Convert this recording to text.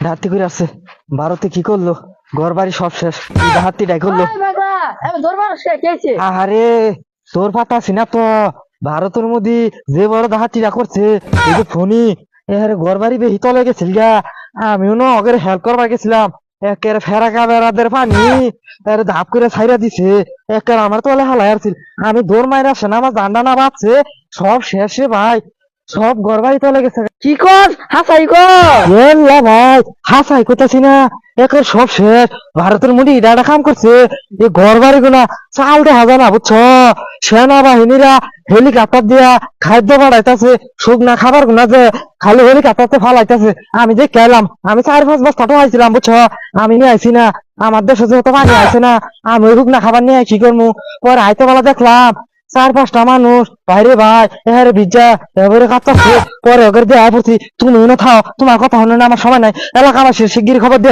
রাত্রি করে আসছে ভারতে কি করলো, ঘর বাড়ি সব শেষ, হাতি ডাই করলো। আরে তোর পাতা আছি না তো, ভারতের মধ্যে যে বড় দাহাতিটা করছে এই যে ফোনি, এর ঘর বাড়ি বেশি তলে গেছিল গা। আমিও না ওদের হেল্প করবার গেছিলাম, একের ফেরাকা বেড়াদের পানি এর ধাপ করে ছাইরা দিছে। একের আমার তলে হালাই আসছিল, আমি দৌড় মাইরা আসে না, আমার জান্ডা না বাঁচছে, সব শেষে ভাই, সব ঘর বাড়ি তলে গেছে। কি কর হাসাই কর এল্লা ভাই, হাসাই করতেছি না, এখন সব শেষ। ভারতের মুডি ইডাটা কাম করছে, এই ঘর বাড়ি গুলা চাল দেখা যায় না বুঝছো। সেনাবাহিনীরা হেলিকপ্টার দিয়া খাদ্য বাড়াইতেছে, শুকনা খাবার গুনা যে খালি হেলিকপ্টারতে ফালাইতেছে। আমি যে গেলাম, আমি 4-5 বস্তা টোয়াইছিলাম বুঝছো, আমি নিয়ে আইছি না। আমার দেশে যেহেতু পানি আইছে না, আমি ওই শুকনা খাবার নিয়ে কি করবো। পরে আইতে বেলা দেখলাম 4-5টা মানুষ বাইরে ভাই এহারে ভিজা এবারে কাঁপতাছে। পরে ওকে দেয়া পড়ছি, তুমি না থাও, তোমার কথা হলো না, আমার সময় নাই, এলাকাবাসীর শিগগির খবর দে।